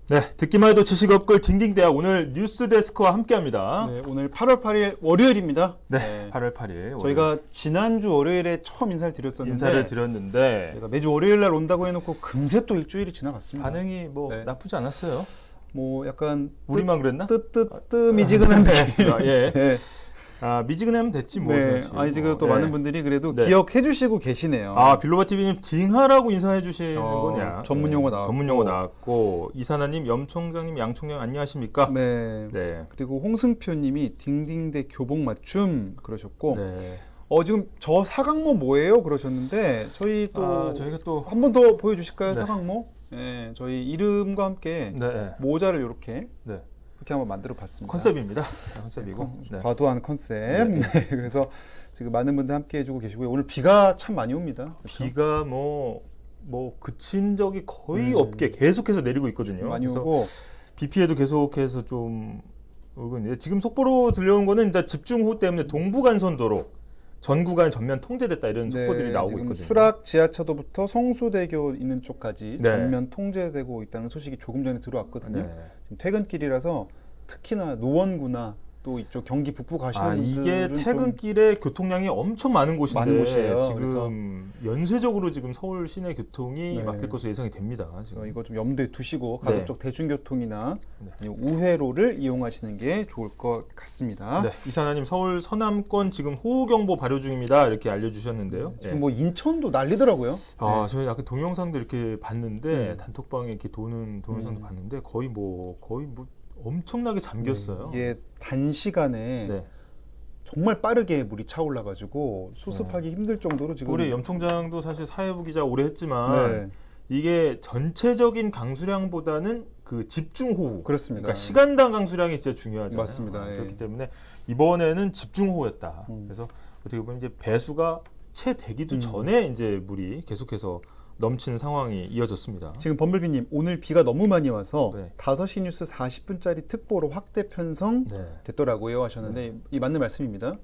네, 듣기만 해도 지식 업글 딩딩대학 오늘 뉴스데스크와 함께합니다. 네, 오늘 8월 8일 월요일입니다. 네, 8월 8일. 저희가 지난주 월요일에 처음 인사를 드렸는데 저희가 매주 월요일 날 온다고 해놓고 금세 또 일주일이 지나갔습니다. 반응이 뭐 나쁘지 않았어요. 뭐 약간 우리만 그랬나? 미지근한 네, 느낌. 예. 네. 미지근하면 됐지 뭐. 네. 사실. 지금 또 네. 많은 분들이 그래도 네. 기억해 주시고 계시네요. 빌로바 TV님 딩하라고 인사해 주시는 거냐? 전문 용어 나왔고. 전문 용어 나왔고 이사나님, 염총장님, 양총장 안녕하십니까? 네. 네. 그리고 홍승표님이 딩딩대 교복 맞춤 그러셨고. 네. 지금 저 사각모 뭐예요? 그러셨는데 저희 또 저희가 또 한 번 더 보여주실까요? 네. 사각모? 네, 저희 이름과 함께 네. 모자를 이렇게 네. 그렇게 한번 만들어 봤습니다. 컨셉입니다. 컨셉이고. 네, 네. 과도한 컨셉. 네. 그래서 지금 많은 분들 함께 해주고 계시고요. 오늘 비가 참 많이 옵니다. 그렇죠? 비가 뭐 그친 적이 거의 없게 계속해서 내리고 있거든요. 많이 그래서 오고 비 피해도 계속해서 좀 오고 있는데 지금 속보로 들려온 거는 일단 집중호우 때문에 동부간선도로 전 구간 전면 통제됐다 이런 속보들이 나오고 지금 있거든요. 수락 지하차도부터 성수대교 있는 쪽까지 네. 전면 통제되고 있다는 소식이 조금 전에 들어왔거든요. 네. 지금 퇴근길이라서 특히나 노원구나 또 이쪽 경기 북부 가시는 분들은 이게 퇴근길에 교통량이 엄청 많은 곳인데 많은 곳이에요. 지금 연쇄적으로 지금 서울 시내 교통이 네. 막힐 것으로 예상이 됩니다. 지금. 이거 좀 염두에 두시고 가급적 대중교통이나 우회로를 이용하시는 게 좋을 것 같습니다. 네, 이사나님 서울 서남권 지금 호우경보 발효 중입니다. 이렇게 알려주셨는데요. 지금 뭐 인천도 난리더라고요. 저희 아까 동영상도 이렇게 봤는데 단톡방에 이렇게 도는 동영상도 봤는데 거의 뭐 엄청나게 잠겼어요. 이게 단시간에 정말 빠르게 물이 차올라가지고 수습하기 힘들 정도로 지금 우리 염총장도 사실 사회부 기자 오래 했지만 이게 전체적인 강수량보다는 그 집중호우. 그렇습니다. 그러니까 시간당 강수량이 진짜 중요하잖아요. 맞습니다. 그렇기 때문에 이번에는 집중호우였다. 그래서 어떻게 보면 이제 배수가 채 되기도 전에 이제 물이 계속해서 넘치는 상황이 이어졌습니다. 지금 범블비님 오늘 비가 너무 많이 와서 네. 5시 뉴스 40분짜리 특보로 확대 편성 됐더라고요 하셨는데 이 맞는 말씀입니다.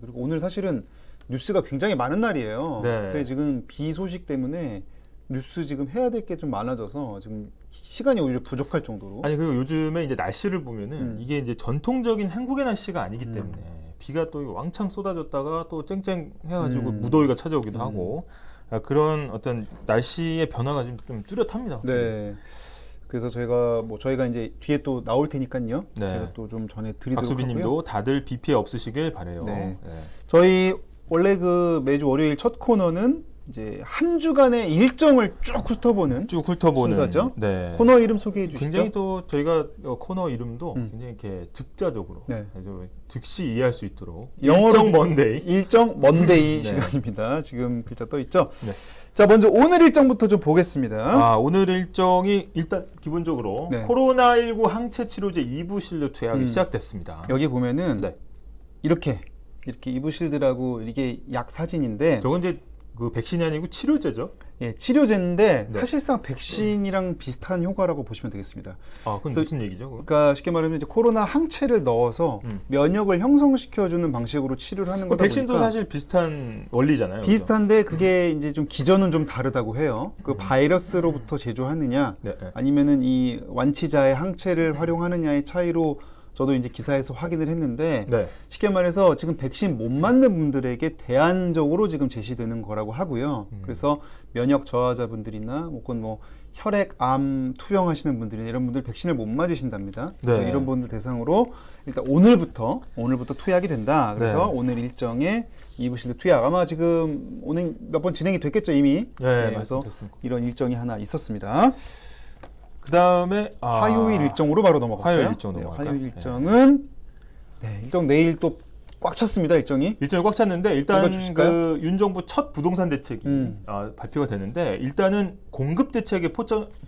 그리고 오늘 사실은 뉴스가 굉장히 많은 날이에요. 근데 지금 비 소식 때문에 뉴스 지금 해야 될 게 좀 많아져서 지금 시간이 오히려 부족할 정도로. 그리고 요즘에 이제 날씨를 보면은 이게 이제 전통적인 한국의 날씨가 아니기 때문에 비가 또 왕창 쏟아졌다가 또 쨍쨍 해가지고 무더위가 찾아오기도 하고 그런 어떤 날씨의 변화가 좀 뚜렷합니다. 확실히. 네. 그래서 저희가 이제 뒤에 또 나올 테니까요. 제가 또 좀 전해드리도록 박수빈님도 하고요. 다들 비 피해 없으시길 바래요. 저희 원래 그 매주 월요일 첫 코너는 이제 한 주간의 일정을 쭉 훑어보는 순서죠. 코너 이름 소개해 주시죠. 굉장히 또 저희가 코너 이름도 굉장히 이렇게 즉자적으로 그래서 즉시 이해할 수 있도록 일정 먼데이 일정 먼데이 시간입니다. 지금 글자 떠 있죠. 자, 먼저 오늘 일정부터 좀 보겠습니다. 오늘 일정이 일단 기본적으로 코로나19 항체 치료제 2부 실드 투약이 시작됐습니다. 여기 보면은 이렇게 이부실드라고 이게 약 사진인데 저건 이제 그 백신이 아니고 치료제죠? 치료제인데 사실상 백신이랑 비슷한 효과라고 보시면 되겠습니다. 그건 무슨 얘기죠? 그러니까 쉽게 말하면 이제 코로나 항체를 넣어서 면역을 형성시켜주는 방식으로 치료를 하는 거다 백신도 보니까 사실 비슷한 원리잖아요. 비슷한데 그게 이제 좀 기전은 좀 다르다고 해요. 그 바이러스로부터 제조하느냐 아니면은 이 완치자의 항체를 활용하느냐의 차이로 저도 이제 기사에서 확인을 했는데 쉽게 말해서 지금 백신 못 맞는 분들에게 대안적으로 지금 제시되는 거라고 하고요. 그래서 면역 저하자분들이나 혹은 뭐 혈액암 투병하시는 분들이나 이런 분들 백신을 못 맞으신답니다. 그래서 이런 분들 대상으로 일단 오늘부터 투약이 된다. 그래서 오늘 일정에 이부실드 투약 아마 지금 오늘 몇 번 진행이 됐겠죠 이미. 그래서 이런 일정이 하나 있었습니다. 그 다음에 화요일 일정으로 바로 넘어갔어요. 화요일 일정 넘어갈까요? 화요일 일정은 일정 내일 또 꽉 찼습니다. 일정이 꽉 찼는데 일단 그 윤 정부 첫 부동산 대책이 발표가 되는데 일단은 공급 대책에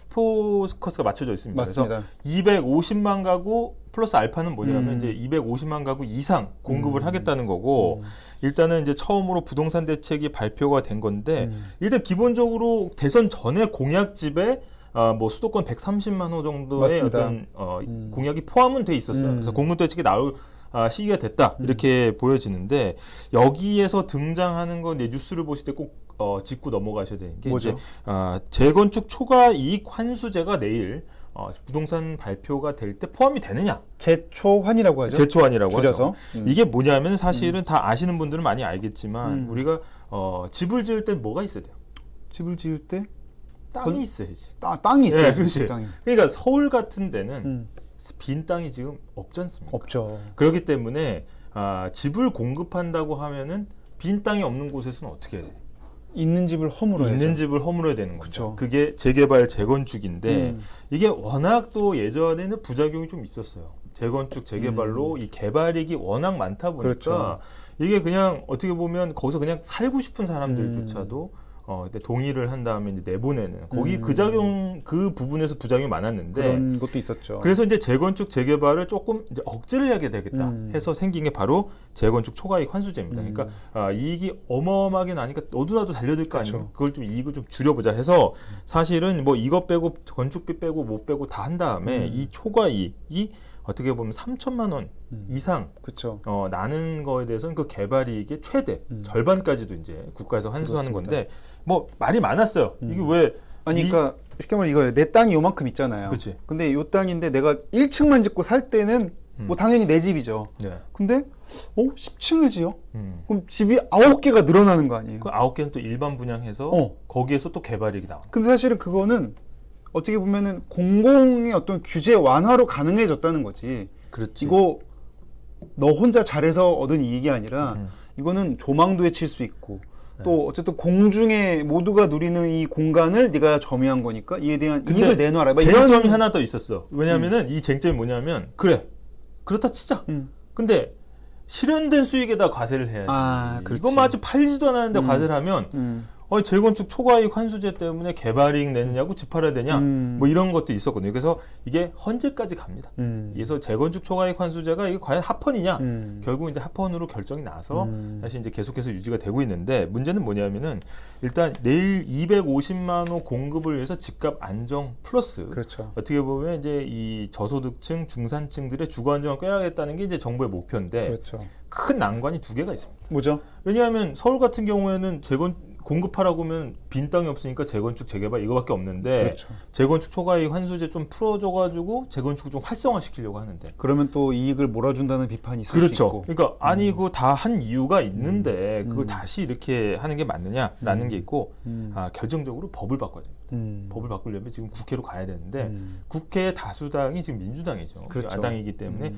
포커스가 맞춰져 있습니다. 맞습니다. 그래서 250만 가구 플러스 알파는 뭐냐면 이제 250만 가구 이상 공급을 하겠다는 거고 일단은 이제 처음으로 부동산 대책이 발표가 된 건데 일단 기본적으로 대선 전에 공약집에 뭐 수도권 130만 호 정도의 어떤 공약이 포함은 돼 있었어요. 그래서 공급 대책이 나올 시기가 됐다 이렇게 보여지는데 여기에서 등장하는 건 뉴스를 보실 때 꼭 짚고 넘어가셔야 되는 게 뭐죠? 이제 재건축 초과 이익 환수제가 내일 부동산 발표가 될 때 포함이 되느냐? 제초환이라고 하죠. 제초환이라고 줄여서. 하죠. 이게 뭐냐면 사실은 다 아시는 분들은 많이 알겠지만 우리가 집을 지을 때 뭐가 있어야 돼요? 집을 지을 때 땅이 있어야지. 땅이 있어야지. 네, 그렇지. 땅이. 그러니까 서울 같은 데는 빈 땅이 지금 없지 않습니까? 없죠. 그렇기 때문에 집을 공급한다고 하면은 빈 땅이 없는 곳에서는 어떻게 해야 돼요? 있는 집을 허물어야죠. 있는 집을 허물어야 되는 거죠. 그쵸. 그게 재개발, 재건축인데 이게 워낙 또 예전에는 부작용이 좀 있었어요. 재건축, 재개발로 이 개발이익이 워낙 많다 보니까 그렇죠. 이게 그냥 어떻게 보면 거기서 그냥 살고 싶은 사람들조차도 동의를 한 다음에 이제 내보내는 거기 그 부분에서 부작용이 많았는데 그런 것도 있었죠. 그래서 이제 재건축 재개발을 조금 이제 억제를 해야 되겠다 해서 생긴 게 바로 재건축 초과이익 환수제입니다. 그러니까 이익이 어마어마하게 나니까 너도나도 달려들 거 아니에요. 그걸 좀 이익을 좀 줄여보자 해서 사실은 뭐 이것 빼고 건축비 빼고 못 빼고 다 한 다음에 이 초과이익이 어떻게 보면 3천만 원 이상 그렇죠. 나는 거에 대해서는 그 개발이익의 최대 절반까지도 이제 국가에서 환수하는 그렇습니다. 건데 뭐 말이 많았어요. 이게 왜 아니 그러니까 쉽게 말해 이거예요. 내 땅이 요만큼 있잖아요. 그치. 근데 요 땅인데 내가 1층만 짓고 살 때는 뭐 당연히 내 집이죠. 네. 근데 10층을 지어? 그럼 집이 9개가 늘어나는 거 아니에요? 그 9개는 또 일반 분양해서 거기에서 또 개발이익이 나옵니다. 근데 사실은 그거는 어떻게 보면은 공공의 어떤 규제 완화로 가능해졌다는 거지. 그렇지. 이거 너 혼자 잘해서 얻은 이익이 아니라 이거는 조망도에 칠 수 있고 또 어쨌든 공중에 모두가 누리는 이 공간을 네가 점유한 거니까 이에 대한 이익을 내놔라. 쟁점이 하나 더 있었어. 왜냐하면은 이 쟁점이 뭐냐면 그래 그렇다 치자. 근데 실현된 수익에다 과세를 해야지. 그렇지. 이건 아직 팔리지도 않았는데 과세를 하면 재건축 초과이익 환수제 때문에 개발이익 내느냐고 집 팔아야 되냐 뭐 이런 것도 있었거든요. 그래서 이게 헌재까지 갑니다. 그래서 재건축 초과이익 환수제가 이게 과연 합헌이냐 결국 이제 합헌으로 결정이 나서 사실 이제 계속해서 유지가 되고 있는데 문제는 뭐냐면은 일단 내일 250만 호 공급을 위해서 집값 안정 플러스 그렇죠. 어떻게 보면 이제 이 저소득층 중산층들의 주거 안정을 꾀하겠다는 게 이제 정부의 목표인데 그렇죠. 큰 난관이 두 개가 있습니다. 뭐죠? 왜냐하면 서울 같은 경우에는 공급하라고 하면 빈 땅이 없으니까 재건축, 재개발 이거밖에 없는데 그렇죠. 재건축 초과이익 환수제 좀 풀어줘가지고 재건축을 좀 활성화시키려고 하는데 그러면 또 이익을 몰아준다는 비판이 있을 그렇죠. 수 있고 그러니까 아니 그거 다 한 이유가 있는데 그걸 다시 이렇게 하는 게 맞느냐라는 게 있고 결정적으로 법을 바꿔야 됩니다. 법을 바꾸려면 지금 국회로 가야 되는데 국회의 다수당이 지금 민주당이죠. 그렇죠. 야당이기 때문에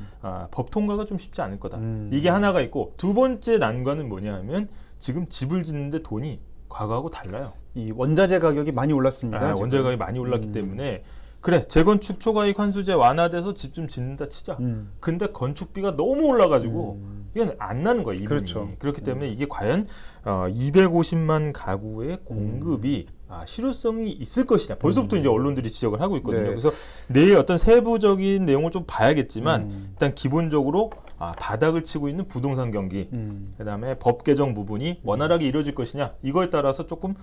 법 통과가 좀 쉽지 않을 거다. 이게 하나가 있고 두 번째 난관은 뭐냐 하면 지금 집을 짓는데 돈이 과거하고 달라요. 이 원자재 가격이 많이 올랐습니다. 원자재 가격이 많이 올랐기 때문에 그래 재건축 초과이익 환수제 완화돼서 집 좀 짓는다 치자. 근데 건축비가 너무 올라가지고 이건 안 나는 거예요. 이분이. 그렇죠. 그렇기 때문에 이게 과연 250만 가구의 공급이 실효성이 있을 것이냐. 벌써부터 이제 언론들이 지적을 하고 있거든요. 네. 그래서 내일 어떤 세부적인 내용을 좀 봐야겠지만 일단 기본적으로 바닥을 치고 있는 부동산 경기, 그다음에 법 개정 부분이 원활하게 이루어질 것이냐 이거에 따라서 조금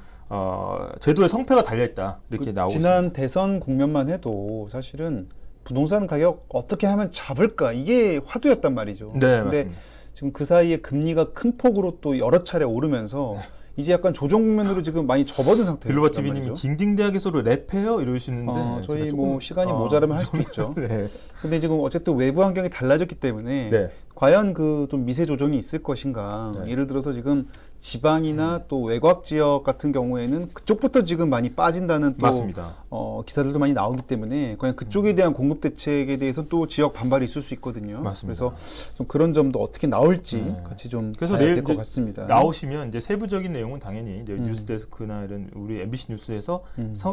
제도의 성패가 달려있다 이렇게 나오고 지난 있습니다. 대선 국면만 해도 사실은 부동산 가격 어떻게 하면 잡을까 이게 화두였단 말이죠. 네, 근데 맞습니다. 지금 그 사이에 금리가 큰 폭으로 또 여러 차례 오르면서 이제 약간 조정 국면으로 지금 많이 접어든 상태예요. 빌로바 TV님이 징딩대학에서도 랩해요 이러시는데 저희 뭐 시간이 모자라면 할 수도 있죠. 네. 근데 지금 어쨌든 외부 환경이 달라졌기 때문에 네. 과연 그 좀 미세 조정이 있을 것인가. 네. 예를 들어서 지금 지방이나 또 외곽 지역 같은 경우에는 그쪽부터 지금 많이 빠진다는 또 맞습니다. 기사들도 많이 나오기 때문에 그냥 그쪽에 대한 공급 대책에 대해서 또 지역 반발이 있을 수 있거든요. 맞습니다. 그래서 좀 그런 점도 어떻게 나올지 같이 좀 그래서 봐야 내일 될 것 같습니다. 나오시면 이제 세부적인 내용은 당연히 이제 뉴스데스크나 이런 우리 MBC 뉴스에서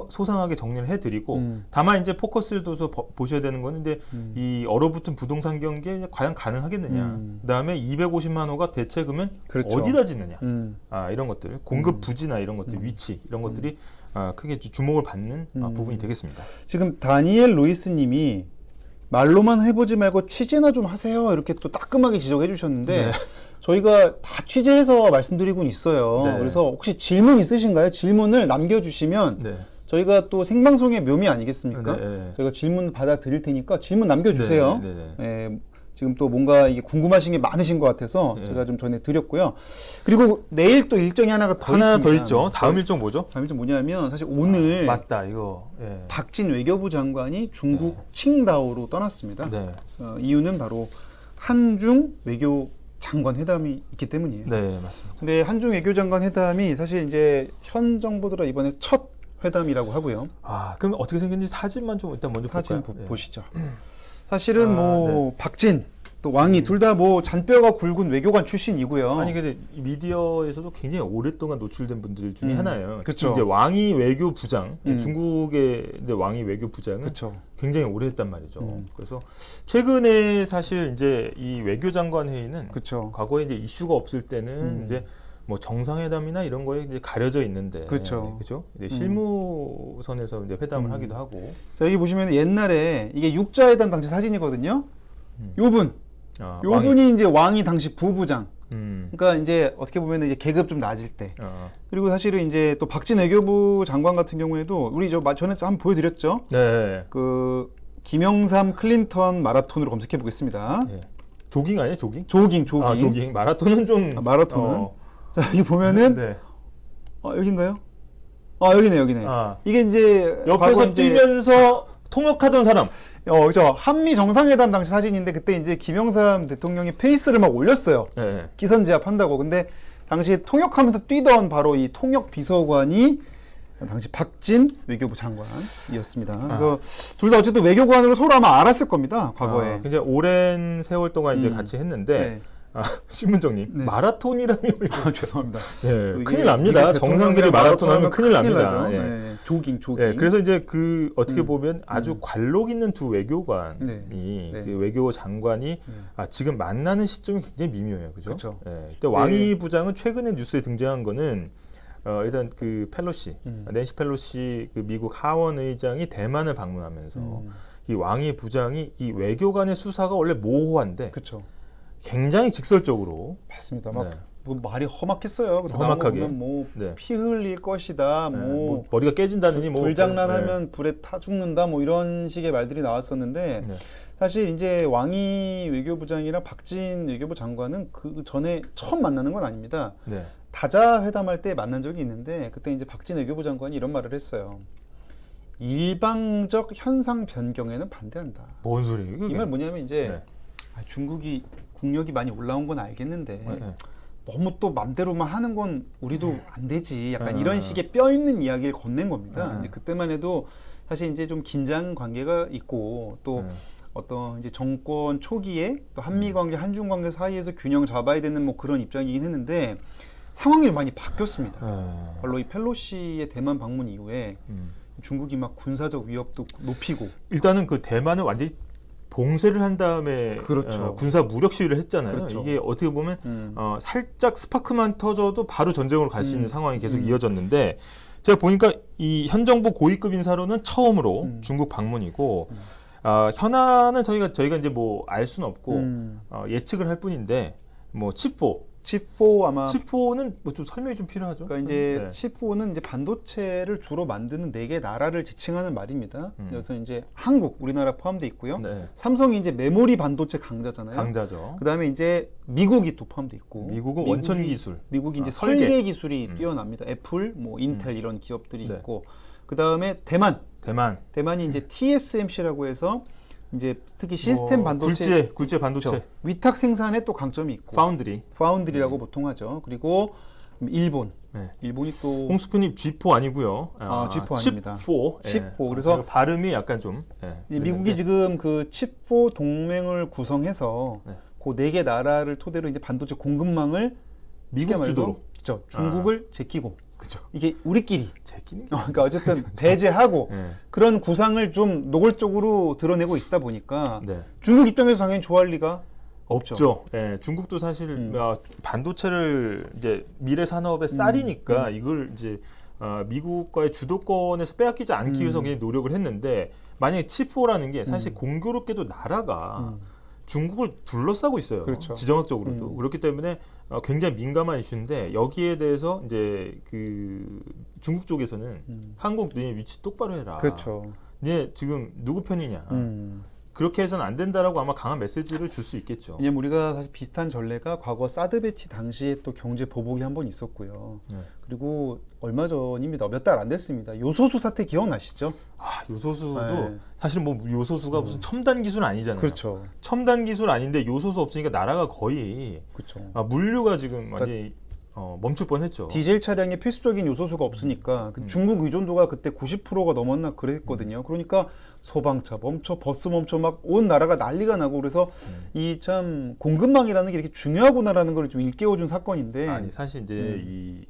소상하게 정리를 해드리고 다만 이제 포커스를 둬서 보셔야 되는 거는 이제 이 얼어붙은 부동산 경기에 과연 가능하겠느냐. 그다음에 250만 호가 대체 그러면 그렇죠. 어디다 짓느냐. 이런 것들 공급 부지나 이런 것들 위치 이런 것들이 크게 주목을 받는 부분이 되겠습니다. 지금 다니엘 로이스님이 말로만 해보지 말고 취재나 좀 하세요 이렇게 또 따끔하게 지적해 주셨는데 네. 저희가 다 취재해서 말씀드리고 있어요. 네. 그래서 혹시 질문 있으신가요? 질문을 남겨주시면 네. 저희가 또 생방송의 묘미 아니겠습니까? 네. 저희가 질문 받아드릴 테니까 질문 남겨주세요. 네. 예, 지금 또 뭔가 이게 궁금하신 게 많으신 것 같아서 제가 좀 전해드렸고요. 그리고 내일 또 일정이 하나 더 있죠. 다음 일정 뭐죠? 다음 일정 뭐냐면 사실 오늘 맞다 이거 박진 외교부 장관이 중국 칭다오로 떠났습니다. 이유는 바로 한중 외교 장관 회담이 있기 때문이에요. 네, 맞습니다. 근데 한중 외교 장관 회담이 사실 이제 현 정부 들어 이번에 첫 회담이라고 하고요. 그럼 어떻게 생겼는지 사진만 좀 일단 먼저 사진 볼까요? 보시죠. 사실은 박진 또 왕이 둘 다 뭐 잔뼈가 굵은 외교관 출신이고요. 아니 근데 미디어에서도 굉장히 오랫동안 노출된 분들 중에 하나예요. 그렇죠. 이제 왕이 외교부장, 중국의 왕이 외교부장은 그쵸. 굉장히 오래 했단 말이죠. 그래서 최근에 사실 이제 이 외교장관 회의는 그쵸. 과거에 이제 이슈가 없을 때는 이제 뭐 정상회담이나 이런 거에 이제 가려져 있는데, 그렇죠. 이제 실무선에서 이제 회담을 하기도 하고. 자, 여기 보시면 옛날에 이게 육자회담 당시 사진이거든요. 요분이 이제 왕이 당시 부부장. 그러니까 이제 어떻게 보면 이제 계급 좀 낮을 때. 그리고 사실은 이제 또 박진 외교부 장관 같은 경우에도 우리 전에 한번 보여드렸죠. 네. 그 김영삼 클린턴 마라톤으로 검색해 보겠습니다. 네. 조깅 아니에요? 조깅? 조깅. 마라톤은 좀. 마라톤은. 자, 여기 보면은 여긴가요? 여기네. 이게 이제 옆에서 뛰면서 통역하던 사람. 그죠. 한미 정상회담 당시 사진인데 그때 이제 김영삼 대통령이 페이스를 막 올렸어요. 기선제압한다고. 근데 당시 통역하면서 뛰던 바로 이 통역 비서관이 당시 박진 외교부 장관이었습니다. 그래서 둘 다 어쨌든 외교관으로 서로 아마 알았을 겁니다. 과거에. 굉장히 오랜 세월 동안 이제 같이 했는데. 신문정님 마라톤이라니 죄송합니다. 큰일 납니다. 정상들이 마라톤 하면 큰일 납니다. 조깅. 그래서 이제 그 어떻게 보면 아주 관록 있는 두 외교관이 그 외교 장관이 지금 만나는 시점이 굉장히 미묘해요, 그죠? 근데 왕이 부장은 최근에 뉴스에 등장한 거는 일단 그 펠로시, 낸시 펠로시 그 미국 하원 의장이 대만을 방문하면서 이 왕이 부장이 이 외교관의 수사가 원래 모호한데. 그렇죠. 굉장히 직설적으로 맞습니다. 막 뭐 말이 험악했어요. 험악하게 피 흘릴 것이다. 뭐 머리가 깨진다느니 불장난하면 불에 타 죽는다. 뭐 이런 식의 말들이 나왔었는데 사실 이제 왕이 외교부장이랑 박진 외교부 장관은 그 전에 처음 만나는 건 아닙니다. 다자 회담할 때 만난 적이 있는데 그때 이제 박진 외교부 장관이 이런 말을 했어요. 일방적 현상 변경에는 반대한다. 뭔 소리예요? 이 말 뭐냐면 이제 중국이 국력이 많이 올라온 건 알겠는데 너무 또 맘대로만 하는 건 우리도 안 되지. 약간 이런 식의 뼈 있는 이야기를 건넨 겁니다. 이제 그때만 해도 사실 이제 좀 긴장 관계가 있고 또 어떤 이제 정권 초기에 또 한미 관계, 한중 관계 사이에서 균형 잡아야 되는 뭐 그런 입장이긴 했는데 상황이 많이 바뀌었습니다. 바로 이 펠로시의 대만 방문 이후에 중국이 막 군사적 위협도 높이고 일단은 그 대만은 완전히 봉쇄를 한 다음에 군사 무력 시위를 했잖아요. 이게 어떻게 보면 살짝 스파크만 터져도 바로 전쟁으로 갈 수 있는 상황이 계속 이어졌는데 제가 보니까 이 현 정부 고위급 인사로는 처음으로 중국 방문이고 현안은 저희가 이제 뭐 알 수는 없고 예측을 할 뿐인데 뭐 칩4는 뭐 좀 설명이 좀 필요하죠. 그러니까 이제 칩4는 이제 반도체를 주로 만드는 4개 나라를 지칭하는 말입니다. 그래서 이제 한국, 우리나라 포함돼 있고요. 삼성이 이제 메모리 반도체 강자잖아요. 강자죠. 그다음에 이제 미국이 또 포함돼 있고. 미국은 원천 기술. 미국이 이제 설계 기술이 뛰어납니다. 애플, 뭐 인텔 이런 기업들이 있고. 그다음에 대만이 이제 TSMC라고 해서 이제 특히 시스템 반도체, 굴제 반도체, 그렇죠. 위탁 생산에 또 강점이 있고, 파운드리라고 보통 하죠. 그리고 일본이 또 홍수표님 G4 아니고요. G4 아닙니다. 칩4. 그래서 발음이 약간 좀 미국이 지금 그 칩4 동맹을 구성해서 그 4개 나라를 토대로 이제 반도체 공급망을 미국 주도로, 그렇죠. 중국을 제끼고. 그죠. 이게 우리끼리 제끼는 그러니까 어쨌든 배제하고 그런 구상을 좀 노골적으로 드러내고 있다 보니까 중국 입장에서 당연히 좋아할 리가 없죠. 중국도 사실 반도체를 이제 미래 산업의 쌀이니까 이걸 이제 미국과의 주도권에서 빼앗기지 않기 위해서 굉장히 노력을 했는데 만약에 칩4라는 게 사실 공교롭게도 나라가 중국을 둘러싸고 있어요. 그렇죠. 지정학적으로도. 그렇기 때문에 굉장히 민감한 이슈인데 여기에 대해서 이제 그 중국 쪽에서는 한국 너희 위치 똑바로 해라. 그렇죠. 네 지금 누구 편이냐. 그렇게 해서는 안 된다라고 아마 강한 메시지를 줄 수 있겠죠. 왜냐면 우리가 사실 비슷한 전례가 과거 사드 배치 당시에 또 경제 보복이 한 번 있었고요. 네. 그리고 얼마 전입니다. 몇 달 안 됐습니다. 요소수 사태 기억나시죠? 아, 요소수도 네. 사실 뭐 요소수가 무슨 첨단 기술 아니잖아요. 그렇죠. 첨단 기술 아닌데 요소수 없으니까 나라가 거의 그렇죠. 물류가 지금 완전히 멈출 뻔했죠. 디젤 차량에 필수적인 요소수가 없으니까 중국 의존도가 그때 90%가 넘었나 그랬거든요. 그러니까 소방차 멈춰, 버스 멈춰 막 온 나라가 난리가 나고 그래서 이 참 공급망이라는 게 이렇게 중요하구나라는 걸 좀 일깨워준 사건인데. 아니 사실 이제 이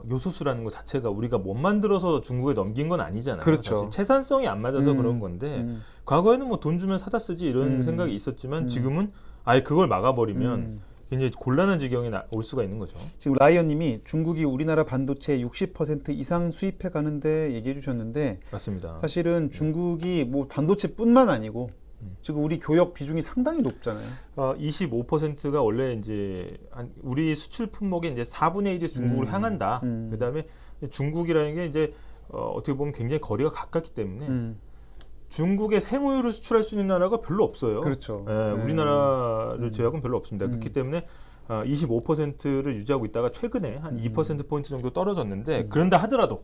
요소수라는 것 자체가 우리가 못 만들어서 중국에 넘긴 건 아니잖아요. 그렇죠. 사실 채산성이 안 맞아서 그런 건데 과거에는 뭐 돈 주면 사다 쓰지 이런 생각이 있었지만 지금은 아예 그걸 막아버리면 굉장히 곤란한 지경에 올 수가 있는 거죠. 지금 라이언님이 중국이 우리나라 반도체 60% 이상 수입해 가는데 얘기해 주셨는데 맞습니다. 사실은 중국이 뭐 반도체뿐만 아니고 지금 우리 교역 비중이 상당히 높잖아요. 25%가 원래 이제 우리 수출 품목의 이제 4분의 1이 중국으로 향한다. 그다음에 중국이라는 게 이제 어떻게 보면 굉장히 거리가 가깝기 때문에 중국에 생우유를 수출할 수 있는 나라가 별로 없어요. 그렇죠. 우리나라를 제외하고는 별로 없습니다. 그렇기 때문에 25%를 유지하고 있다가 최근에 한 2%포인트 정도 떨어졌는데 그런다 하더라도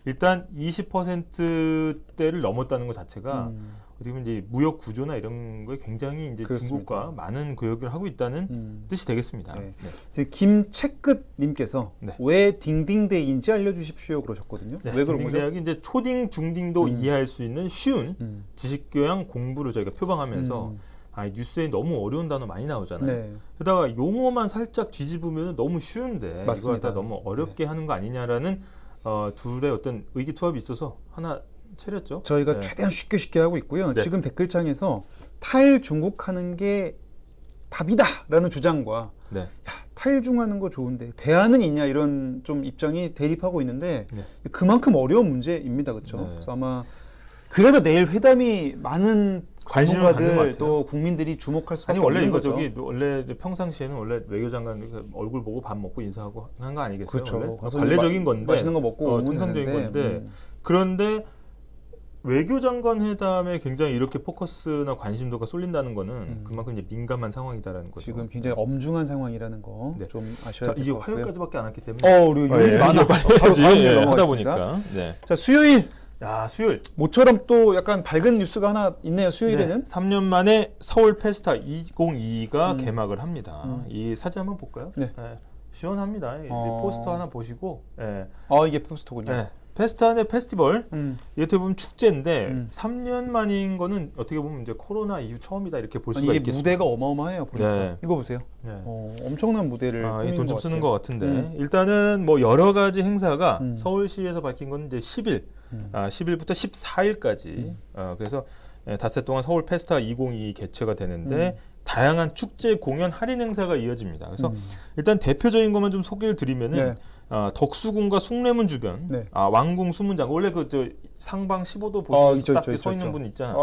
일단 20%대를 넘었다는 것 자체가 어떻게 보면 이제 무역 구조나 이런 거에 굉장히 이제 그렇습니다. 중국과 많은 교역을 하고 있다는 뜻이 되겠습니다. 네. 네. 김채끝님께서 네. 왜 딩딩대인지 알려주십시오 그러셨거든요. 네. 왜 그런 거죠? 딩딩대학이 이제 초딩, 중딩도 이해할 수 있는 쉬운 지식교양 공부를 저희가 표방하면서 뉴스에 너무 어려운 단어 많이 나오잖아요. 네. 게다가 용어만 살짝 뒤집으면 너무 쉬운데 맞습니다. 이거 갖다 너무 어렵게 하는 거 아니냐라는 둘의 어떤 의기투합이 있어서 하나 차렸죠. 저희가 최대한 쉽게 하고 있고요. 네. 지금 댓글창에서 탈중국하는 게 답이다라는 주장과 네. 야, 탈중하는 거 좋은데 대안은 있냐 이런 좀 입장이 대립하고 있는데 네. 그만큼 어려운 문제입니다. 그렇죠? 네. 그래서 아마 그래서 내일 회담이 많은 관심을 받는 것 같아요. 또 국민들이 주목할 수밖에 아니 원래 없는 이거 거죠. 원래 평상시에는 원래 외교장관 얼굴 보고 밥 먹고 인사하고 한 거 아니겠어요? 그렇죠. 원래 관례적인 건데 맛있는 거 먹고 통상적인 건데 그런데 외교장관 회담에 굉장히 이렇게 포커스나 관심도가 쏠린다는 거는 그만큼 이제 민감한 상황이다라는 거죠. 지금 굉장히 엄중한 상황이라는 거 좀 아셔야 될 것 같고요. 이제 화요일까지밖에 안 왔기 때문에 우리 요일이 많아. 빨리 하다 보니까. 네. 자, 수요일. 야, 수요일. 모처럼 또 약간 밝은 뉴스가 하나 있네요. 수요일에는. 네. 3년 만에 서울 페스타 2022가 개막을 합니다. 이 사진 한번 볼까요? 네. 네. 시원합니다. 포스터 하나 보시고. 네. 이게 포스터군요. 네. 페스타는 페스티벌, 어떻게 보면 축제인데 3년 만인 거는 어떻게 보면 이제 코로나 이후 처음이다 이렇게 볼 수가 이게 있겠습니다. 무대가 어마어마해요. 보니까. 네. 이거 보세요. 네. 엄청난 무대를 돈 좀 쓰는 것 같은데 일단은 뭐 여러 가지 행사가 서울시에서 밝힌 건 이제 10일, 10일부터 14일까지 그래서 닷새 동안 서울 페스타 2022 개최가 되는데 다양한 축제, 공연, 할인 행사가 이어집니다. 그래서 일단 대표적인 것만 좀 소개를 드리면은 덕수궁과 숭례문 주변, 왕궁 수문장 원래 그 저 상방 15도 보시면서 딱 서 있는 분 있잖아.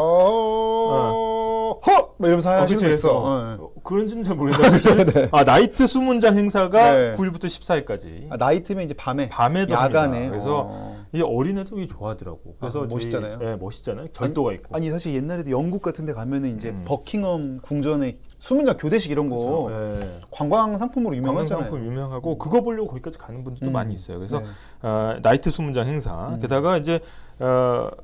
막 이러면서 하시는 거 있어. 그런지는 잘 모르겠는데 나이트 수문장 행사가 9일부터 14일까지. 나이트면 이제 밤에도 야간에. 합니다. 그래서 이 어린애들이 좋아하더라고. 그래서 멋있잖아요. 네, 멋있잖아요. 절도가 있고. 아니 사실 옛날에도 영국 같은데 가면은 이제 버킹엄 궁전에 수문장 교대식 이런 거 관광 상품으로 유명하잖아요. 관광 상품 유명하고 그거 보려고 거기까지 가는 분들도 많이 있어요. 그래서 나이트 수문장 행사. 게다가 이제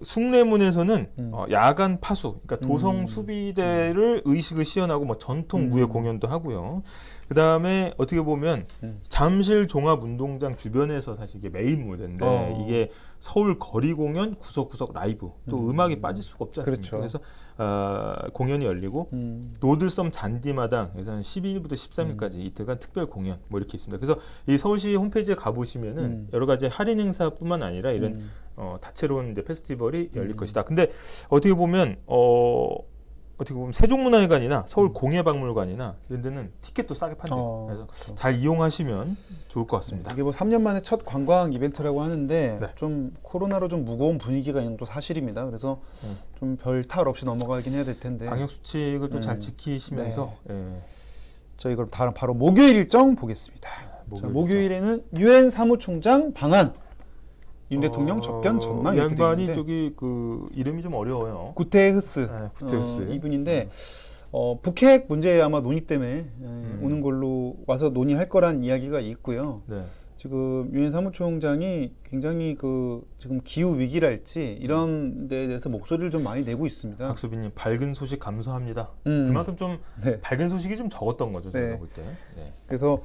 숭례문에서는 야간 파수, 그러니까 도성 수비대를 의식을 시연하고 뭐 전통 무예 공연도 하고요. 그 다음에 어떻게 보면 잠실 종합운동장 주변에서 사실 이게 메인 무대인데 이게 서울 거리 공연, 구석구석 라이브, 또 음악이 빠질 수가 없지 않습니까? 그렇죠. 그래서 공연이 열리고 노들섬 잔디마당 그래서 12일부터 13일까지 이틀간 특별 공연 뭐 이렇게 있습니다. 그래서 이 서울시 홈페이지에 가보시면은 여러 가지 할인 행사뿐만 아니라 이런 다채로운 이제 페스티벌이 열릴 것이다. 근데 어떻게 보면 세종문화회관이나 서울공예박물관이나 이런 데는 티켓도 싸게 판대요. 그래서 그렇죠. 잘 이용하시면 좋을 것 같습니다. 이게 뭐 3년 만에 첫 관광 이벤트라고 하는데 좀 코로나로 좀 무거운 분위기가 있는 것도 사실입니다. 그래서 좀 별 탈 없이 넘어가긴 해야 될 텐데 방역 수칙을 또 잘 지키시면서 저희 그럼 바로 목요일 일정 보겠습니다. 목요일에는 유엔 사무총장 방한 윤 대통령 접견 전망 이렇게 돼 양반이 있는데 저기 그 이름이 좀 어려워요. 구테흐스. 네, 구테흐스. 이분인데 북핵 문제 아마 논의 때문에 오는 걸로 와서 논의할 거란 이야기가 있고요. 네. 지금 유엔 사무총장이 굉장히 지금 기후 위기랄지 이런 데에 대해서 목소리를 좀 많이 내고 있습니다. 박수빈님 밝은 소식 감사합니다. 그만큼 좀 네. 밝은 소식이 좀 적었던 거죠, 제가 네. 볼 때. 네. 그래서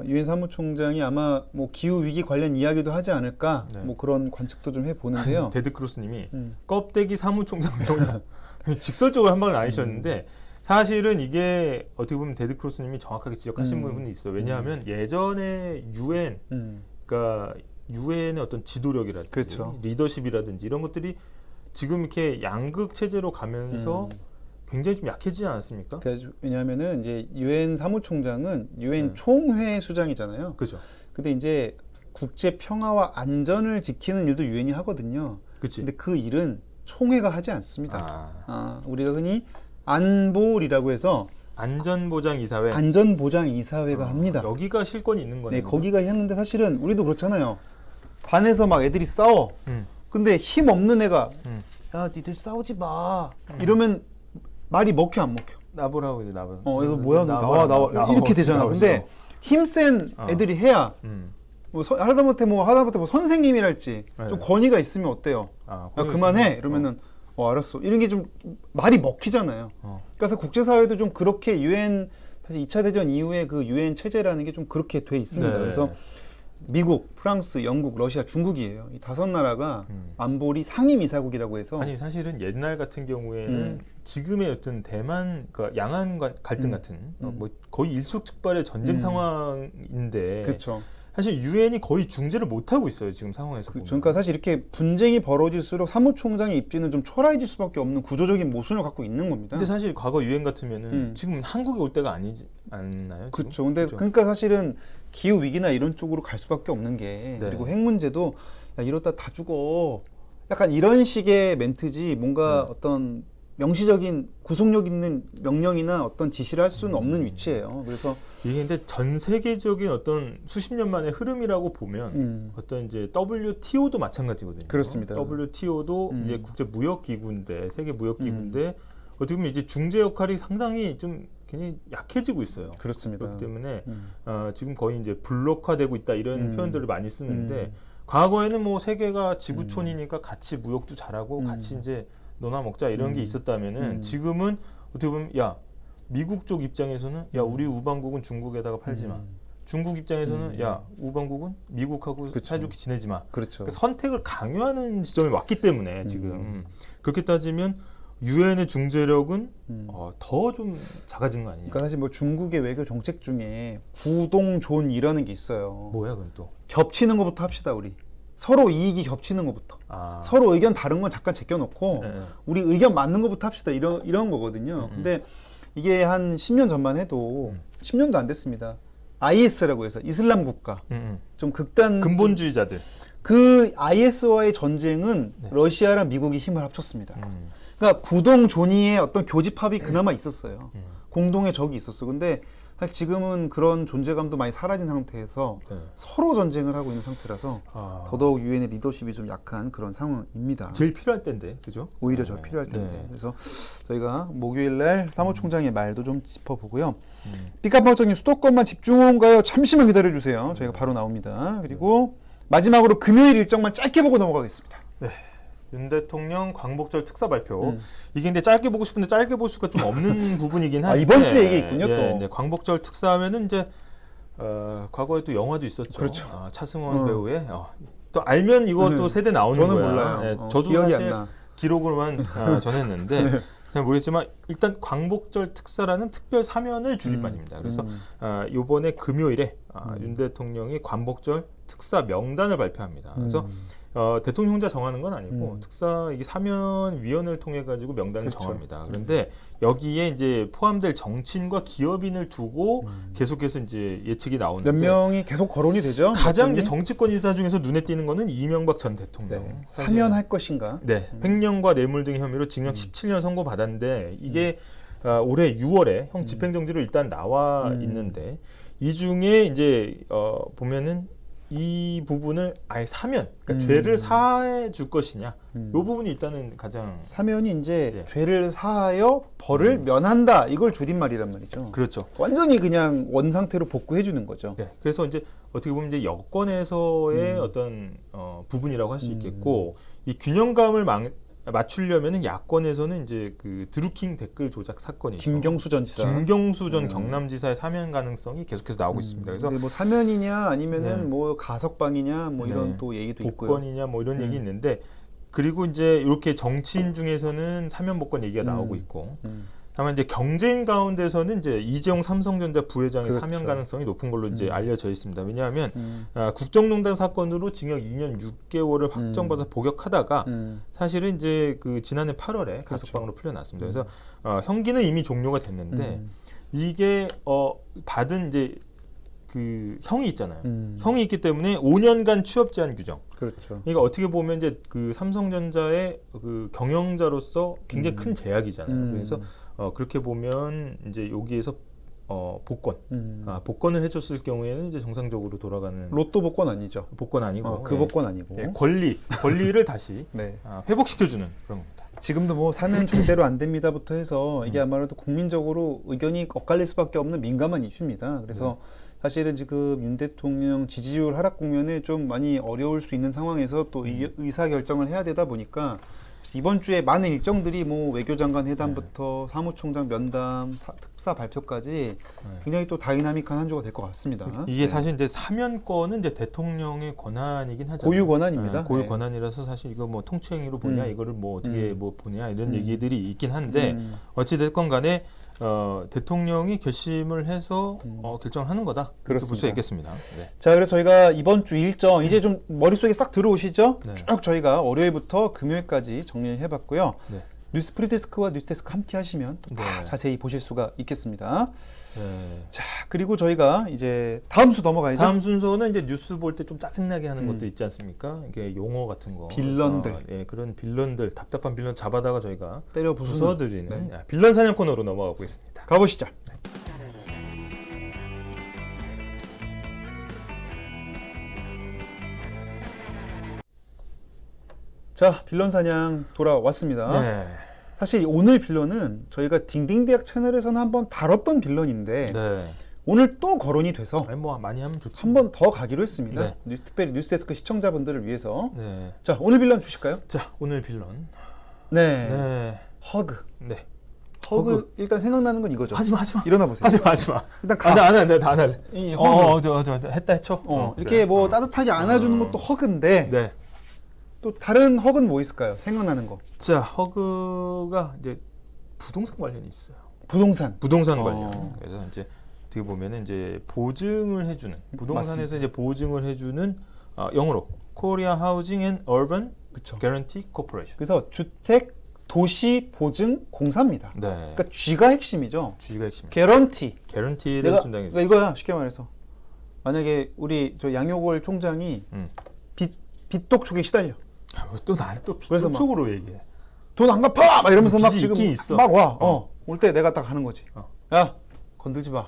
유엔 사무총장이 아마 뭐 기후 위기 관련 이야기도 하지 않을까, 네. 뭐 그런 관측도 좀 해보는데요. 데드크로스님이 껍데기 사무총장 배우냐 직설적으로 한 방을 나뉘셨는데 사실은 이게 어떻게 보면 데드크로스님이 정확하게 지적하신 부분이 있어요. 왜냐하면 예전에 유엔, 그러니까 유엔의 어떤 지도력이라든지 그렇죠. 리더십이라든지 이런 것들이 지금 이렇게 양극 체제로 가면서 굉장히 좀 약해지지 않았습니까? 왜냐하면은 이제 유엔 사무총장은 유엔 총회 수장이잖아요. 그렇죠. 근데 이제 국제 평화와 안전을 지키는 일도 유엔이 하거든요. 그렇지. 근데 그 일은 총회가 하지 않습니다. 우리가 흔히 안보리라고 해서 안전보장이사회. 안전보장이사회가 합니다. 여기가 실권이 있는 거네요. 네, 거기가 했는데 사실은 우리도 그렇잖아요. 반에서 막 애들이 싸워. 근데 힘 없는 애가 야, 니들 싸우지 마. 이러면 말이 먹혀 안 먹혀? 나보라고 이제 나보. 이거 뭐야? 나와. 이렇게 되잖아. 근데 힘센 애들이 해야 뭐 하다못해 뭐 선생님이랄지 좀 권위가 있으면 어때요? 야, 그만해. 이러면은 알았어. 이런 게 좀 말이 먹히잖아요. 그래서 국제사회도 좀 그렇게 유엔 사실 2차 대전 이후에 그 유엔 체제라는 게 좀 그렇게 돼 있습니다. 네. 그래서 미국, 프랑스, 영국, 러시아, 중국이에요. 이 5나라가 안보리 상임이사국이라고 해서 아니 사실은 옛날 같은 경우에는 지금의 어떤 대만 그러니까 양안 갈등 같은 뭐 거의 일촉즉발의 전쟁 상황인데 그렇죠. 사실 유엔이 거의 중재를 못 하고 있어요 지금 상황에서. 그러니까 사실 이렇게 분쟁이 벌어질수록 사무총장의 입지는 좀 초라해질 수밖에 없는 구조적인 모순을 갖고 있는 겁니다. 근데 사실 과거 유엔 같으면은 지금 한국에 올 때가 아니지 않나요? 그렇죠. 근데 그러니까 사실은 기후 위기나 이런 쪽으로 갈 수밖에 없는 게 그리고 핵 문제도 야, 이러다 다 죽어. 약간 이런 식의 멘트지 뭔가 어떤 명시적인 구속력 있는 명령이나 어떤 지시를 할 수는 없는 위치예요. 그래서 이게 근데 전 세계적인 어떤 수십 년 만의 흐름이라고 보면 어떤 이제 WTO도 마찬가지거든요. 그렇습니다. WTO도 이제 국제 무역 기구인데 세계 무역 기구인데 어떻게 보면 이제 중재 역할이 상당히 좀 굉장히 약해지고 있어요. 그렇습니다. 그렇기 때문에 지금 거의 이제 블록화되고 있다 이런 표현들을 많이 쓰는데 과거에는 뭐 세계가 지구촌이니까 같이 무역도 잘하고 같이 이제 너나 먹자 이런 게 있었다면은 지금은 어떻게 보면 야 미국 쪽 입장에서는 야 우리 우방국은 중국에다가 팔지 마. 중국 입장에서는 야 우방국은 미국하고 사이좋게 지내지 마. 그렇죠. 그러니까 선택을 강요하는 지점이 왔기 때문에 지금 그렇게 따지면 유엔의 중재력은 더 좀 작아진 거 아니냐. 그러니까 사실 뭐 중국의 외교 정책 중에 부동존이라는 게 있어요. 뭐야 그건 또? 겹치는 것부터 합시다 우리. 서로 이익이 겹치는 것부터. 서로 의견 다른 건 잠깐 제껴놓고 우리 의견 맞는 것부터 합시다. 이런 거거든요. 근데 이게 한 10년 전만 해도 10년도 안 됐습니다. IS라고 해서 이슬람 국가. 좀 극단 근본주의자들. 그 IS와의 전쟁은 러시아랑 미국이 힘을 합쳤습니다. 그러니까 구동존이의 어떤 교집합이 그나마 있었어요. 공동의 적이 있었어. 근데 사실 지금은 그런 존재감도 많이 사라진 상태에서 서로 전쟁을 하고 있는 상태라서 더더욱 유엔의 리더십이 좀 약한 그런 상황입니다. 제일 필요할 때인데, 그죠? 오히려 저 필요할 때인데. 그래서 저희가 목요일날 사무총장의 말도 좀 짚어보고요. 삐까뻔쩍님 수도권만 집중호우인가요? 잠시만 기다려주세요. 저희가 바로 나옵니다. 그리고 마지막으로 금요일 일정만 짧게 보고 넘어가겠습니다. 네. 윤 대통령 광복절 특사 발표. 이게 근데 짧게 보고 싶은데 짧게 볼 수가 좀 없는 부분이긴 한데. 이번 주에 이게 있군요, 또. 네, 광복절 특사하면은 이제 과거에 또 영화도 있었죠. 그렇죠. 차승원 배우의 또 알면 이거 또 세대 나오는 저는 거야. 몰라요. 네, 저도 기억이 사실 안 나. 기록으로만 전했는데 잘 모르겠지만 일단 광복절 특사라는 특별 사면을 줄인 말입니다. 그래서 이번에 금요일에 윤 대통령이 광복절 특사 명단을 발표합니다. 그래서 대통령 혼자 정하는 건 아니고 특사 이게 사면위원회를 통해 가지고 명단을 정합니다. 그런데 여기에 이제 포함될 정치인과 기업인을 두고 계속해서 이제 예측이 나오는데 몇 명이 계속 거론이 되죠. 가장 이제 정치권 인사 중에서 눈에 띄는 거는 이명박 전 대통령. 사면할 것인가? 네, 횡령과 뇌물 등의 혐의로 징역 17년 선고 받았는데 이게 올해 6월에 형 집행정지로 일단 나와 있는데 이 중에 이제 보면은 이 부분을 아예 사면, 그러니까 죄를 사해 줄 것이냐, 이 부분이 일단은 가장 사면이 이제 죄를 사하여 벌을 면한다, 이걸 줄임말이란 말이죠. 그렇죠. 완전히 그냥 원 상태로 복구해 주는 거죠. 네, 그래서 이제 어떻게 보면 이제 여권에서의 어떤 부분이라고 할 수 있겠고, 이 균형감을 맞추려면은 야권에서는 이제 그 드루킹 댓글 조작 사건이죠. 김경수 전 지사, 김경수 전 경남지사의 사면 가능성이 계속해서 나오고 있습니다. 그래서 뭐 사면이냐 아니면은 뭐 가석방이냐 뭐 이런 또 얘기도 있고요. 복권이냐 뭐 이런 얘기 있는데, 그리고 이제 이렇게 정치인 중에서는 사면 복권 얘기가 나오고 있고, 다만 이제 경제인 가운데서는 이제 이재용 삼성전자 부회장의 그렇죠. 사면 가능성이 높은 걸로 이제 알려져 있습니다. 왜냐하면 국정농단 사건으로 징역 2년 6개월을 확정받아 복역하다가 사실은 이제 그 지난해 8월에 가석방으로 풀려났습니다. 그래서 형기는 이미 종료가 됐는데 이게 받은 이제 그 형이 있잖아요. 형이 있기 때문에 5년간 취업 제한 규정. 그렇죠. 그러니까 어떻게 보면 이제 그 삼성전자의 그 경영자로서 굉장히 큰 제약이잖아요. 그래서 그렇게 보면 이제 여기에서 복권, 복권을 해줬을 경우에는 이제 정상적으로 돌아가는 로또 복권 아니죠? 복권 아니고 그 복권 아니고 권리를 다시 네. 회복시켜주는 그런 겁니다. 지금도 뭐 사면 절대로 안 됩니다부터 해서 이게 아무래도 국민적으로 의견이 엇갈릴 수밖에 없는 민감한 이슈입니다. 그래서 사실은 지금 윤 대통령 지지율 하락 국면에 좀 많이 어려울 수 있는 상황에서 또 의사 결정을 해야 되다 보니까 이번 주에 많은 일정들이 뭐 외교장관 회담부터 사무총장 면담, 특사 발표까지 굉장히 또 다이나믹한 한 주가 될 것 같습니다. 이게 사실 이제 사면권은 이제 대통령의 권한이긴 하잖아요. 고유 권한입니다. 고유 권한이라서 사실 이거 뭐 통치행위로 보냐, 이거를 뭐 어떻게 뭐 보냐 이런 얘기들이 있긴 한데 어찌 됐건 간에 대통령이 결심을 해서 결정을 하는 거다. 그렇게 볼 수 있겠습니다. 네. 자, 그래서 저희가 이번 주 일정 이제 좀 머릿속에 싹 들어오시죠? 네. 쭉 저희가 월요일부터 금요일까지 정리를 해봤고요. 네. 뉴스프리데스크와 뉴스데스크 함께 하시면 또 다 자세히 보실 수가 있겠습니다. 네. 자, 그리고 저희가 이제 다음 수 넘어가야죠. 다음 순서는 이제 뉴스 볼 때 좀 짜증나게 하는 것도 있지 않습니까? 이게 용어 같은 거. 빌런들. 그런 빌런들, 답답한 빌런 잡아다가 저희가 때려 부숴드리는 빌런 사냥 코너로 넘어가 보겠습니다. 가보시죠. 자, 빌런 사냥 돌아왔습니다. 네. 사실 오늘 빌런은 저희가 딩딩대학 채널에서는 한번 다뤘던 빌런인데 오늘 또 거론이 돼서 뭐 많이 하면 좋지. 한 번 더 가기로 했습니다. 특별히 뉴스데스크 시청자분들을 위해서. 네. 자, 오늘 빌런 주실까요? 자, 오늘 빌런. 네. 허그. 네. 허그 일단 생각나는 건 이거죠. 하지마. 일어나 보세요. 하지마. 일단 가. 안 해. 이 허그. 했다 해쳐. 이렇게 그래. 뭐 따뜻하게 안아주는 것도 허그인데. 네. 또 다른 허그는 뭐 있을까요? 생각나는 거. 자, 허그가 이제 부동산 관련이 있어요. 부동산 관련. 그래서 이제 어떻게 보면은 이제 보증을 해주는 부동산에서 맞습니다. 이제 보증을 해주는 영어로 Korea Housing and Urban Guarantee Corporation. 그래서 주택 도시 보증 공사입니다. 네. 그러니까 G가 핵심이죠. G가 핵심. 개런티를 준다는 게 이거야 쉽게 말해서. 만약에 우리 저 양효골 총장이 빚독촉에 시달려. 또 빚독촉으로 얘기해. 돈 안 갚아! 막 이러면서 막 지금 막 와. 올 때 내가 딱 하는 거지. 야, 건들지 마.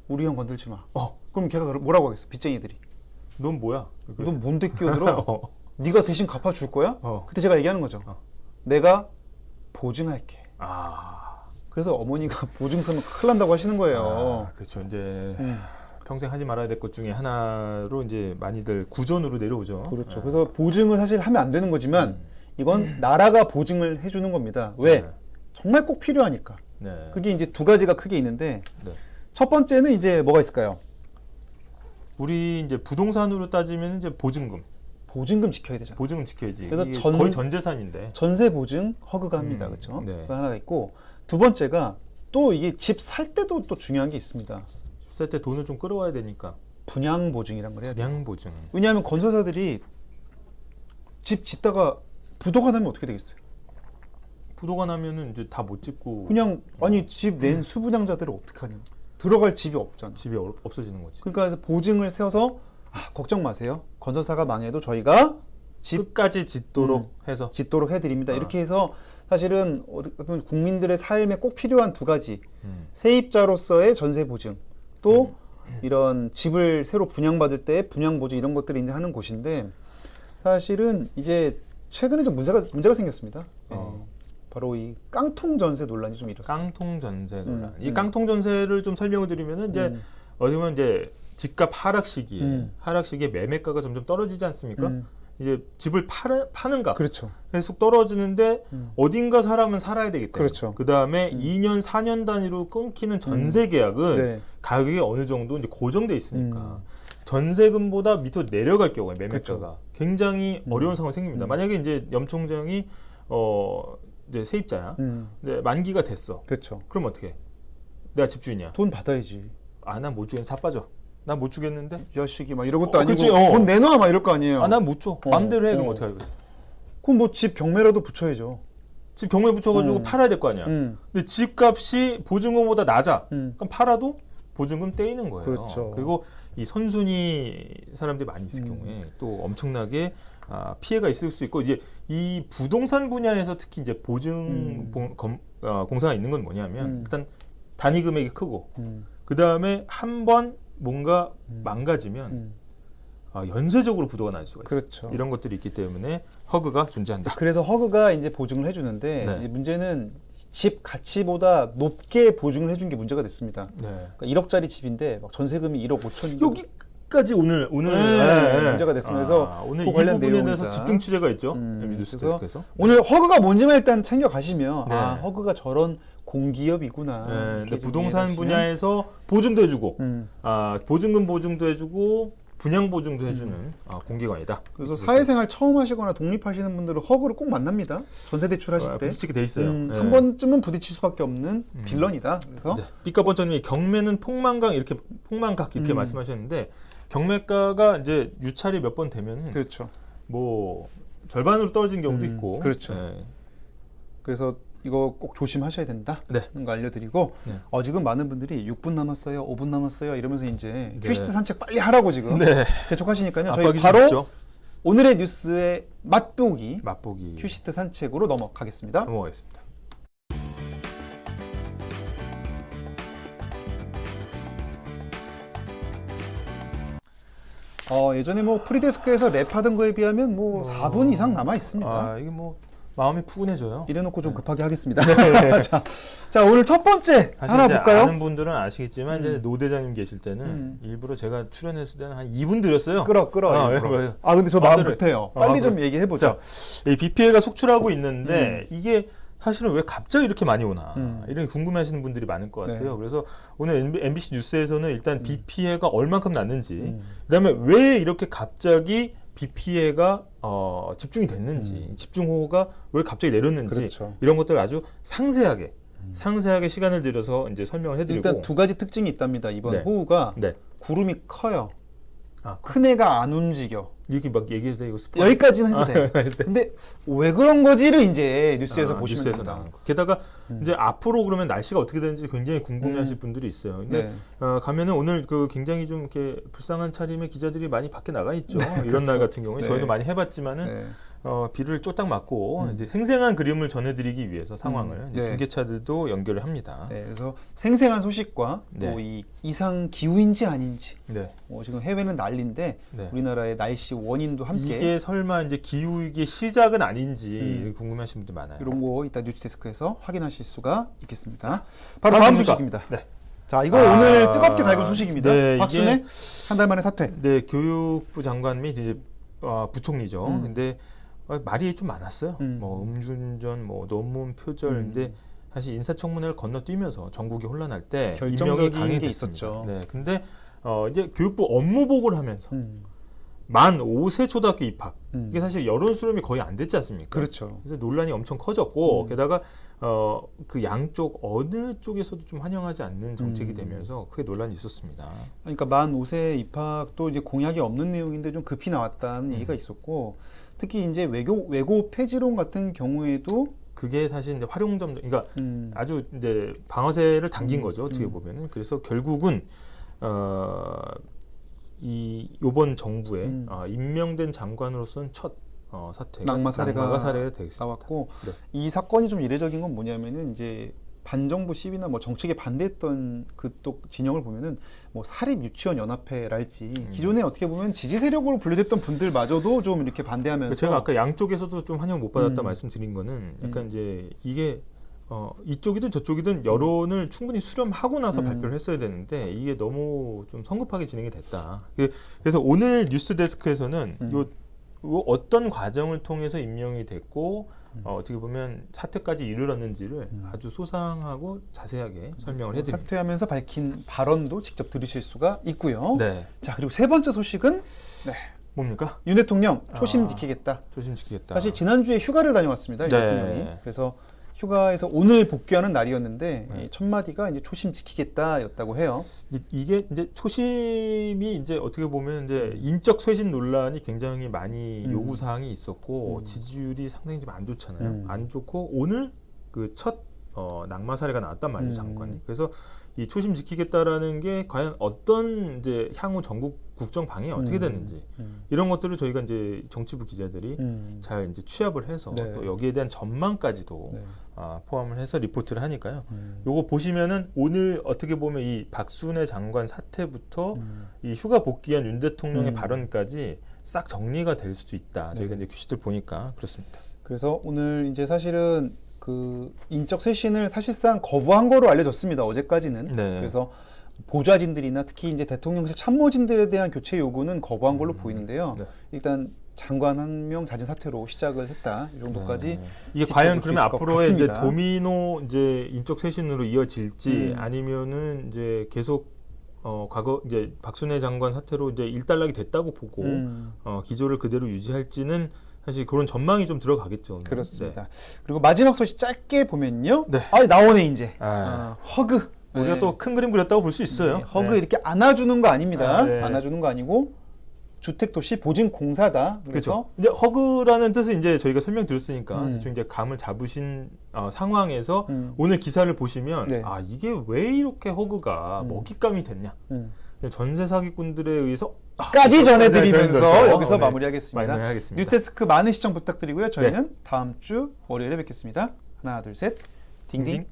우리 형 건들지 마. 그럼 걔가 뭐라고 하겠어? 빚쟁이들이. 넌 뭐야? 넌 뭔데 끼어들어? 네가 대신 갚아줄 거야? 그때 제가 얘기하는 거죠. 내가 보증할게. 그래서 어머니가 보증 서면 큰일 난다고 하시는 거예요. 그렇죠. 이제 평생 하지 말아야 될 것 중에 하나로 이제 많이들 구전으로 내려오죠. 그렇죠. 그래서 보증은 사실 하면 안 되는 거지만 이건 나라가 보증을 해주는 겁니다. 왜? 정말 꼭 필요하니까. 그게 이제 두 가지가 크게 있는데 첫 번째는 이제 뭐가 있을까요? 우리 이제 부동산으로 따지면 이제 보증금 지켜야 되잖아. 보증금 지켜야지. 그래서 거의 전 재산인데. 전세 보증 허그가 합니다. 그렇죠? 그거 하나가 있고 두 번째가 또 이게 집 살 때도 또 중요한 게 있습니다. 집 살 때 돈을 좀 끌어와야 되니까. 분양 보증이란 걸 해야 돼요. 분양 보증. 왜냐하면 건설사들이 집 짓다가 부도가 나면 어떻게 되겠어요? 부도가 나면은 이제 다 못 짓고. 그냥 아니 집 낸 수분양자들을 어떻게 하냐? 들어갈 집이 없잖아. 집이 없어지는 거지. 그러니까 보증을 세워서 걱정 마세요. 건설사가 망해도 저희가 끝까지 짓도록 해서 짓도록 해드립니다. 이렇게 해서 사실은 국민들의 삶에 꼭 필요한 두 가지 세입자로서의 전세 보증 또 이런 집을 새로 분양받을 때 분양보증 이런 것들을 이제 하는 곳인데 사실은 이제 최근에 좀 문제가 생겼습니다. 바로 이 깡통 전세 논란이 좀 일었어요. 깡통 전세 논란. 이 깡통 전세를 좀 설명을 드리면은 이제 어떻게 보면 이제 집값 하락 시기에 매매가가 점점 떨어지지 않습니까? 이제 집을 파는 값 그렇죠. 계속 떨어지는데 어딘가 사람은 살아야 되기 때문에 그렇죠. 그 다음에 2년, 4년 단위로 끊기는 전세 계약은 네. 가격이 어느 정도 이제 고정돼 있으니까 전세금보다 밑으로 내려갈 경우에 매매가가 그렇죠. 굉장히 어려운 상황이 생깁니다. 만약에 이제 염총장이 이제 세입자야. 근데 만기가 됐어. 그렇죠. 그럼 어떻게 해? 내가 집주인이야. 돈 받아야지. 아, 난 못 주겠는데 자빠져. 난 못 주겠는데. 이 자식이 막 이런 것도 아니고 그치, 돈 내놔 막 이럴 거 아니에요. 아, 난 못 줘. 맘대로 해. 그럼 어떻게 하겠어? 그럼 뭐 집 경매라도 붙여야죠. 집 경매 붙여가지고 팔아야 될 거 아니야. 근데 집값이 보증금보다 낮아. 그럼 팔아도 보증금 떼이는 거예요. 그렇죠. 그리고 이 선순위 사람들이 많이 있을 경우에 또 엄청나게 피해가 있을 수 있고 이제 이 부동산 분야에서 특히 이제 보증 공사가 있는 건 뭐냐면 일단 단위 금액이 크고 그 다음에 한 번 뭔가 망가지면 연쇄적으로 부도가 날 수가 있어요. 그렇죠. 이런 것들이 있기 때문에 허그가 존재한다. 그래서 허그가 이제 보증을 해주는데 네. 이제 문제는 집 가치보다 높게 보증을 해준 게 문제가 됐습니다. 네. 그러니까 1억짜리 집인데 막 전세금이 1억 5천인데 여기까지 오늘 문제가 됐습니다. 그래서 오늘 그 이 관련 부분에 대해서 내용이다. 집중 취재가 있죠. 그래서 뉴스데스크에서. 오늘 허그가 뭔지만 일단 챙겨 가시면 네. 허그가 저런 공기업이구나. 근데 이렇게 부동산 좀 분야에서 보증도 해주고 이해하시면. 보증금 보증도 해주고 분양 보증도 해주는 공기관이다. 그래서 사회생활 처음 하시거나 독립하시는 분들은 허그를 꼭 만납니다. 전세 대출하실 때 부딪히게 돼 있어요. 네. 한 번쯤은 부딪힐 수밖에 없는 빌런이다. 그래서 삐까번쩍님이 경매는 폭망각 이렇게 말씀하셨는데 경매가가 이제 유찰이 몇 번 되면은 그렇죠. 뭐 절반으로 떨어진 경우도 있고. 그렇죠. 네. 그래서 이거 꼭 조심하셔야 된다. 네. 거 알려드리고 네. 지금 많은 분들이 6분 남았어요, 5분 남았어요 이러면서 이제 네. 큐시트 산책 빨리 하라고 지금 네. 재촉하시니까요. 압박이 저희 좀 바로 있죠. 오늘의 뉴스의 맛보기 맛보기 큐시트 산책으로 넘어가겠습니다. 넘어가겠습니다. 예전에 뭐 프리데스크에서 랩하던 거에 비하면 뭐 4분 이상 남아 있습니다. 이게 뭐 마음이 푸근해져요. 이래놓고 좀 급하게 하겠습니다. 자, 오늘 첫 번째 하나 볼까요? 아는 분들은 아시겠지만 이제 노 대장님 계실 때는 일부러 제가 출연했을 때는 한 2분 드렸어요. 끌어. 근데 저 마음 급해요. 빨리 좀 얘기해보자. 이 비 피해가 속출하고 있는데 이게 사실은 왜 갑자기 이렇게 많이 오나 이런 궁금해하시는 분들이 많을 것 같아요. 네. 그래서 오늘 MBC 뉴스에서는 일단 비 피해가 얼만큼 났는지, 그다음에 왜 이렇게 갑자기 비 피해가 집중이 됐는지, 집중호우가 왜 갑자기 내렸는지 그렇죠. 이런 것들을 아주 상세하게 시간을 들여서 이제 설명을 해드리고 일단 두 가지 특징이 있답니다. 이번 네. 호우가 네. 구름이 커요. 아, 큰 애가 안 움직여. 이렇게 막 얘기해도 돼 이거 스포. 여기까지는 해도 돼. 네. 근데 왜 그런 거지를 이제 뉴스에서 보시면 뉴스에서 됩니다. 나오는 거. 게다가 이제 앞으로 그러면 날씨가 어떻게 되는지 굉장히 궁금해하실 분들이 있어요. 근데 가면은 오늘 그 굉장히 좀 이렇게 불쌍한 차림의 기자들이 많이 밖에 나가 있죠. 이런 그렇죠. 날 같은 경우에 네. 저희도 많이 해봤지만은 비를 쫄딱 맞고 이제 생생한 그림을 전해드리기 위해서 상황을 이제 중계차들도 연결을 합니다. 네, 그래서 생생한 소식과 또 이 이상 기후인지 아닌지 지금 해외는 난리인데 우리나라의 날씨 원인도 함께 이게 설마 이제 기후위기의 시작은 아닌지 궁금해하시는 분들 많아요. 이런 거 이따 뉴스데스크에서 확인하실 수가 있겠습니다. 바로 다음 소식입니다. 네. 자, 이거 오늘 뜨겁게 달군 소식입니다. 네, 박순애 한 달 만에 사퇴. 네, 교육부 장관 및 이제 부총리죠. 근데 말이 좀 많았어요. 뭐 음주운전, 뭐 논문 표절. 근데 사실 인사청문회를 건너뛰면서 전국이 혼란할 때 임명이 강행됐었죠. 네, 근데 이제 교육부 업무 보고를 하면서 만 5세 초등학교 입학. 이게 사실 여론 수렴이 거의 안 됐지 않습니까? 그렇죠. 그래서 논란이 엄청 커졌고 게다가 그 양쪽 어느 쪽에서도 좀 환영하지 않는 정책이 되면서 크게 논란이 있었습니다. 그러니까 만 5세 입학도 이제 공약이 없는 내용인데 좀 급히 나왔다는 얘기가 있었고 특히 이제 외고 폐지론 같은 경우에도 그게 사실 이제 활용점, 그러니까 아주 이제 방아쇠를 당긴 거죠. 어떻게 보면은. 그래서 결국은 이번 정부에 임명된 장관으로서는 첫 사태가 낙마 사례가 되겠습니다. 나왔고 네. 이 사건이 좀 이례적인 건 뭐냐면은 이제 반정부 시위나 뭐 정책에 반대했던 그쪽 진영을 보면은 뭐 사립유치원연합회랄지 기존에 어떻게 보면 지지 세력으로 분류됐던 분들마저도 좀 이렇게 반대하면서 제가 아까 양쪽에서도 좀 환영 못 받았다 말씀드린 거는 약간 이제 이게 이쪽이든 저쪽이든 여론을 충분히 수렴하고 나서 발표를 했어야 되는데 이게 너무 좀 성급하게 진행이 됐다. 그래서 오늘 뉴스데스크에서는 요 어떤 과정을 통해서 임명이 됐고 어떻게 보면 사퇴까지 이르렀는지를 아주 소상하고 자세하게 설명을 해드립니다. 사퇴하면서 밝힌 발언도 직접 들으실 수가 있고요. 네. 자, 그리고 세 번째 소식은 뭡니까? 윤 대통령 초심 지키겠다. 초심 지키겠다. 사실 지난주에 휴가를 다녀왔습니다. 윤 대통령이. 그래서 휴가에서 오늘 복귀하는 날이었는데 첫 마디가 이제 초심 지키겠다였다고 해요. 이게 이제 초심이 이제 어떻게 보면 이제 인적 쇄신 논란이 굉장히 많이 요구 사항이 있었고 지지율이 상당히 좀 안 좋잖아요. 안 좋고 오늘 그 첫 낙마 사례가 나왔단 말이에요, 장관이. 그래서 이 초심 지키겠다라는 게 과연 어떤 이제 향후 전국 국정 방향이 어떻게 되는지 이런 것들을 저희가 이제 정치부 기자들이 잘 이제 취합을 해서 또 여기에 대한 전망까지도 포함을 해서 리포트를 하니까요. 요거 보시면은 오늘 어떻게 보면 이 박순애 장관 사태부터 이 휴가 복귀한 윤 대통령의 발언까지 싹 정리가 될 수도 있다. 저희가 이제 규칙들 보니까 그렇습니다. 그래서 오늘 이제 사실은 그 인적 쇄신을 사실상 거부한 거로 알려졌습니다. 어제까지는. 그래서 보좌진들이나 특히 이제 대통령실 참모진들에 대한 교체 요구는 거부한 걸로 보이는데요. 일단 장관 한 명 자진 사퇴로 시작을 했다. 이 정도까지. 이게 과연 그러면 앞으로의 이제 도미노 이제 인적 쇄신으로 이어질지 아니면은 이제 계속 과거 이제 박순애 장관 사태로 이제 일단락이 됐다고 보고 기조를 그대로 유지할지는 사실 그런 전망이 좀 들어가겠죠. 오늘. 그렇습니다. 그리고 마지막 소식 짧게 보면요. 나오네 이제. 허그. 우리가 또 큰 그림 그렸다고 볼 수 있어요. 허그 이렇게 안아주는 거 아닙니다. 안아주는 거 아니고 주택도시 보증공사다. 그렇죠. 이제 허그라는 뜻을 이제 저희가 설명드렸으니까 대충 이제 감을 잡으신 상황에서 오늘 기사를 보시면 이게 왜 이렇게 허그가 먹잇감이 됐냐. 전세 사기꾼들에 의해서 까지 전해드리면서 여기서 마무리하겠습니다. 마무리하겠습니다. 뉴스데스크 많은 시청 부탁드리고요. 저희는 다음 주 월요일에 뵙겠습니다. 하나, 둘, 셋. 딩딩.